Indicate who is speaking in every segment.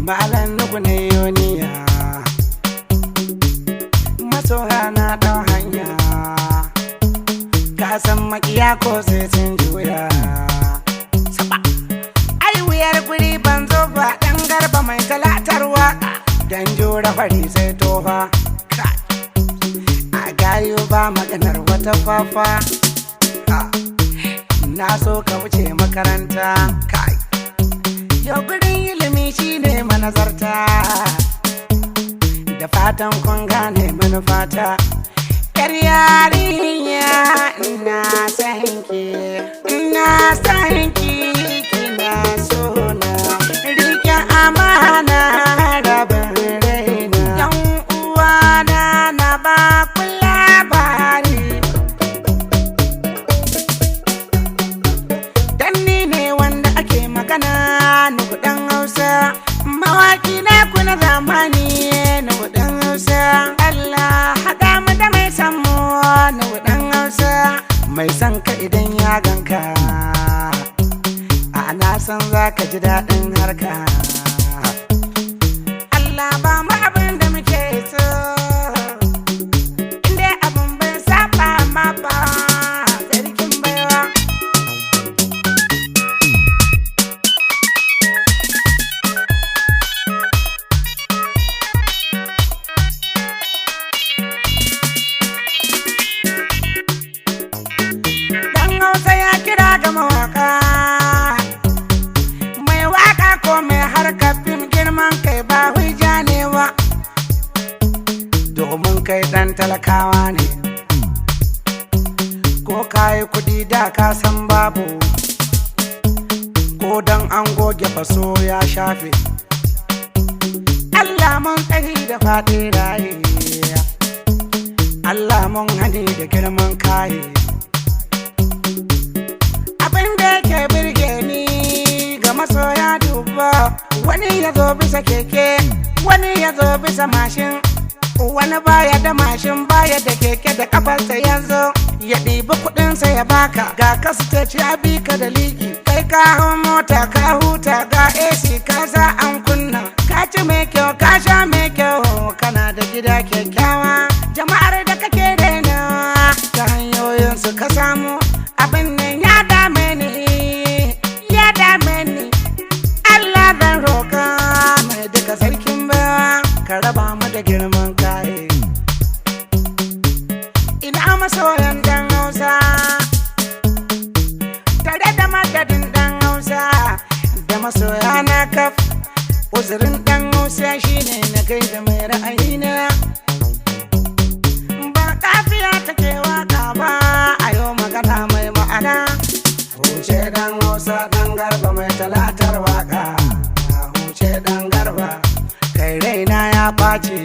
Speaker 1: Malam Nuhu ne yoniya, masoya na ɗau hanya, ka san makiya ko sai sun juya. Ai wuyar guri ban zo ba, ɗan Garba mai talatar waƙa, dan jura fari sai tofa. A gayo ba maganar wata fafa, na so ka wuce makaranta. Yau gurin ilimi shine manazarta, da fatan kun gane manufata. Yar yarinya ina sanki, ina sanki, kina sona, rike amana rabin raina. Yan uwana na ba ku labari, dan ni ne wanda ake magana. Nuhu ɗan Hausa, mawaki na kuna zamani. Nuhu ɗan Hausa, Allah haɗa mu da mai san mu. Nuhu ɗan Hausa, mai san ka idan ya ganka, a na san za ka ji daɗin harka. Allah ba mu abin da muke so, inda abin bai saba ma ba. Sarkin baiwa ga mawaka, mai waka ko mai harkar fim, girman kai ba hujja ne ba, domin kai dan talakawa ne. Ko kayi kudi da ka san babu, ko dan an goge faso ya shafe. Allah mun tsari da faɗi raye, Allah mun hani da girman kaye. Ke birge ni ga masoya duba, wani ya zo bisa keke, wani ya zo bisa mashin, wani baya da mashin baya da keke, da kafarsa ya zo ya ɗibi kuɗinsa ya baka. Ga kasitaci ya bi ka da liki, kai ka hau mota ka huta, ga AC ka sa an kunna, ka ci mai kyau ka sha mai kyau, kana da gida kyakkyawa. Jama'ar da kake daina ta hanyoyinsu ka samu abin nan ya dame ni, ya dame ni. Allah zan roƙa mai duka sarkin baiwa, ka raba mu da girman kaye. Ina masoyan ɗan Hausa, tare da madadin ɗan Hausa, da masoya na kaf. Uzurin ɗan Hausa shine na kai da mai ra'ayina, ba kafiya take waka ba, a yau magana mai ma'ana. Huce ɗan Hausa ɗan Garba mai talatar waka, huce ɗan Garba, kai raina ya ɓaci,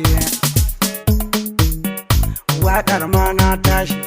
Speaker 1: waƙar ma na tashi.